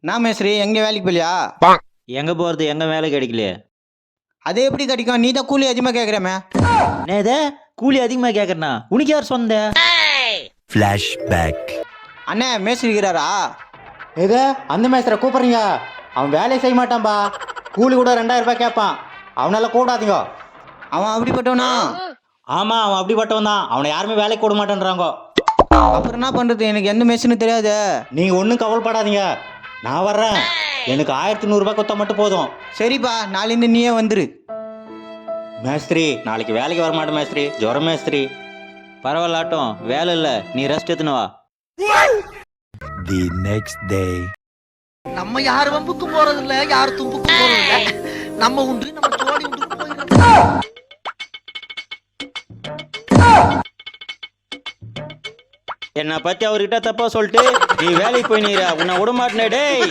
நான் மேஸ்திரி எங்கே வேலைக்கு போலியா? எங்க போறது, எங்க வேலை கிடைக்கலையே. அது எப்படி கிடைக்கும்? நீ தான் கூலி அதிகமாக கேட்குறமே. நேதே கூலி அதிகமா கேக்குறனா? உனக்கு யார் சொந்த? ஃப்ளாஷ்பேக். அண்ணே மேஸ்திரி இருக்கிறாரா? ஏதோ அந்த மேஸ்திர கூப்பிட்றீங்க? அவன் வேலையை செய்ய மாட்டான்பா. கூலி கூட 2000 ரூபாய் கேட்பான். அவனால கூடாதீங்க. அவன் அப்படிப்பட்டவனா? ஆமாம், அவன் அப்படிப்பட்டவன் தான். அவனை யாருமே வேலைக்கு கூட மாட்டேன்றாங்க. அப்புறம் என்ன பண்ணுறது? எனக்கு எந்த மேஸ்திரின்னு தெரியாது. நீங்கள் ஒன்றும் கவலைப்படாதீங்க, நான் வர்றேன். எனக்கு 1100 ரூபாய் கொடுத்தா மட்டும் போதும். சரிப்பா, நாளைந்து நீயே வந்துரு. மேஸ்திரி நாளைக்கு வேலைக்கு வர மாட்டேன் மேஸ்திரி, ஜுரம் மேஸ்திரி. பரவாயில்லாட்டும், வேலை இல்ல, நீ ரெஸ்ட் எடுத்துன்னு வா. The next day. நம்ம யார் வம்புக்கும் போறது இல்ல, யார் தும்புக்கும் போறது இல்ல. நம்ம உண்டு, நம்ம ஜோடி உண்டு போயிடும். என்னை பத்தி அவர்கிட்ட தப்பா சொல்லிட்டு நீ வேலைக்கு போய் நீரா, உன்னை விட மாட்டேனே டேய்.